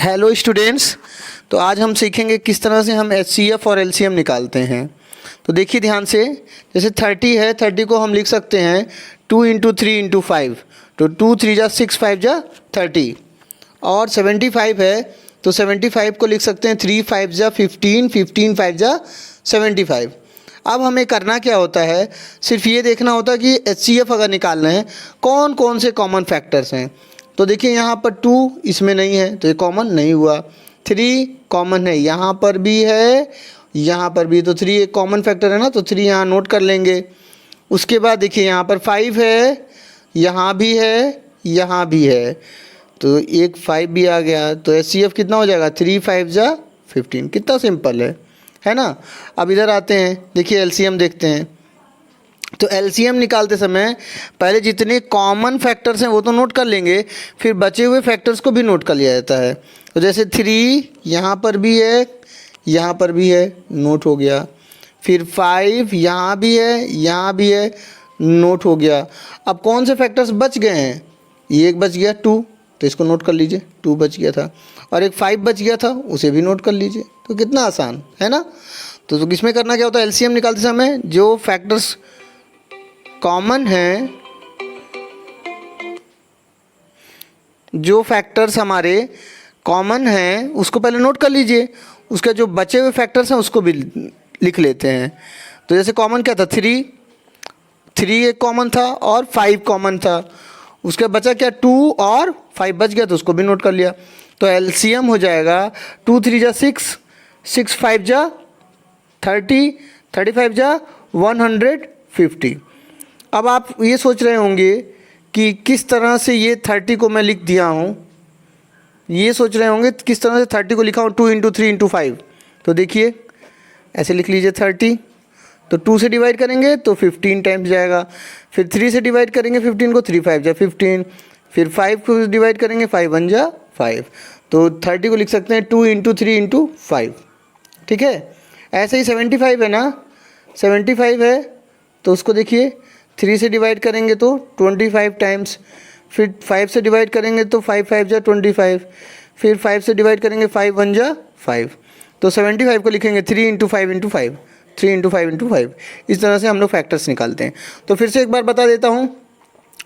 Hello students. तो आज हम सीखेंगे किस तरह से हम एचसीएफ और एलसीएम निकालते हैं। तो देखिए ध्यान से, जैसे 30 है, 30 को हम लिख सकते हैं 2 इंटू 3 इंटू 5, तो 2 3 जा 6 5 जा 30। और 75 है तो 75 को लिख सकते हैं 3 5 जा 15, 15 5 जा 75। अब हमें करना क्या होता है, सिर्फ ये देखना होता है कि एचसीएफ अगर निकालना है कौन कौन से कॉमन फैक्टर्स हैं। तो देखिए यहाँ पर 2 इसमें नहीं है तो ये कॉमन नहीं हुआ, 3 कॉमन है, यहाँ पर भी है, यहाँ पर भी, तो 3 एक कॉमन फैक्टर है ना, तो 3 यहाँ नोट कर लेंगे। उसके बाद देखिए यहाँ पर 5 है, यहाँ भी है, यहाँ भी है, तो एक 5 भी आ गया। तो एचसीएफ कितना हो जाएगा, 3 5 जा 15। कितना सिंपल है ना। अब इधर आते हैं, देखिए एलसीएम देखते हैं। तो एलसीएम निकालते समय पहले जितने कॉमन फैक्टर्स हैं वो तो नोट कर लेंगे, फिर बचे हुए फैक्टर्स को भी नोट कर लिया जाता है। तो जैसे 3 यहाँ पर भी है, यहाँ पर भी है, नोट हो गया। फिर 5 यहाँ भी है, यहाँ भी है, नोट हो गया। अब कौन से फैक्टर्स बच गए हैं, ये एक बच गया 2, तो इसको नोट कर लीजिए, 2 बच गया था, और एक 5 बच गया था, उसे भी नोट कर लीजिए। तो कितना आसान है ना। तो इसमें करना क्या होता है, एलसीएम निकालते समय जो फैक्टर्स कॉमन हैं, जो फैक्टर्स हमारे कॉमन हैं उसको पहले नोट कर लीजिए, उसके जो बचे हुए फैक्टर्स हैं उसको भी लिख लेते हैं। तो जैसे कॉमन क्या था, 3 एक कॉमन था और 5 कॉमन था, उसके बचा क्या 2 और 5 बच गया, तो उसको भी नोट कर लिया। तो एलसीएम हो जाएगा 2 3 जा 6, 6 5 जा 30, 35 जा 150। अब आप ये सोच रहे होंगे कि किस तरह से ये 30 को मैं लिख दिया हूँ, ये सोच रहे होंगे किस तरह से 30 को लिखा हूँ 2 इंटू 3 इंटू 5। तो देखिए ऐसे लिख लीजिए 30, तो 2 से डिवाइड करेंगे तो 15 टाइम्स जाएगा, फिर 3 से डिवाइड करेंगे 15 को, 3 5 जा 15, फिर 5 को डिवाइड करेंगे 5 1 जा 5, तो 30 को लिख सकते हैं 2 इंटू 3 इंटू 5। ठीक है। ऐसे ही 75 है ना, 75 है तो उसको देखिए 3 से डिवाइड करेंगे तो 25 टाइम्स, फिर 5 से डिवाइड करेंगे तो 5 5 जा 25, फिर 5 से डिवाइड करेंगे 5 1 जा 5, तो 75 को लिखेंगे 3 इंटू 5 इंटू 5, 3 इंटू 5 इंटू 5। इस तरह से हम लोग फैक्टर्स निकालते हैं। तो फिर से एक बार बता देता हूँ,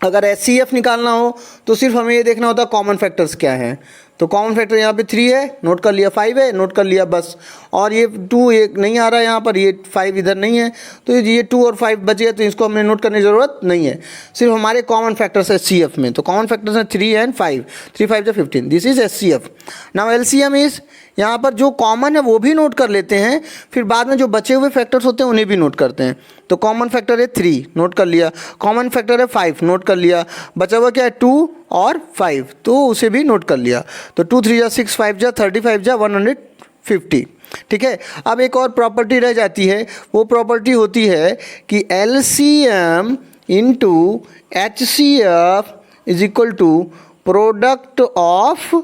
अगर एचसीएफ निकालना हो तो सिर्फ हमें ये देखना होता है कॉमन फैक्टर्स क्या हैं। तो कॉमन फैक्टर यहाँ पे 3 है, नोट कर लिया, 5 है, नोट कर लिया बस, और ये 2 एक नहीं आ रहा है यहाँ पर, ये 5 इधर नहीं है, तो ये 2 और 5 बचे, तो इसको हमने नोट करने की ज़रूरत नहीं है। सिर्फ हमारे कॉमन फैक्टर्स है एचसीएफ में, तो कॉमन फैक्टर्स हैं 3 एंड 5, 3 5 जा 15, this is HCF. Now LCM is, यहाँ पर जो कॉमन है वो भी नोट कर लेते हैं, फिर बाद में जो बचे हुए फैक्टर्स होते हैं उन्हें भी नोट करते हैं। तो कॉमन फैक्टर है 3, नोट कर लिया, कॉमन फैक्टर है 5, नोट कर लिया, बचा हुआ क्या है 2 और 5, तो उसे भी नोट कर लिया। तो 2 3 जा 6, 5 जा 35 जा 150। ठीक है। अब एक और प्रॉपर्टी रह जाती है, वो प्रॉपर्टी होती है कि LCM into HCF is equal to product of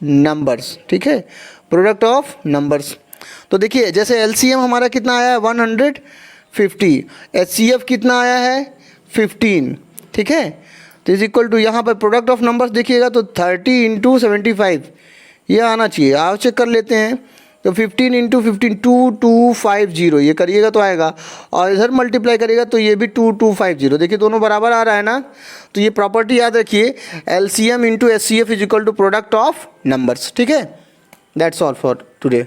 numbers. ठीक है, प्रोडक्ट ऑफ नंबर्स। तो देखिए जैसे एलसीएम हमारा कितना आया है 150, एचसीएफ कितना आया है 15। ठीक है, तो इज इक्वल टू यहाँ पर प्रोडक्ट ऑफ नंबर्स देखिएगा तो 30 इंटू 75 ये आना चाहिए, आप चेक कर लेते हैं। तो 15 इंटू 15 2250 ये करिएगा तो आएगा, और इधर मल्टीप्लाई करिएगा तो ये भी 2250, देखिए दोनों बराबर आ रहा है ना। तो ये प्रॉपर्टी याद रखिए, LCM into HCF is equal to product of numbers. ठीक है, दैट्स ऑल फॉर टुडे।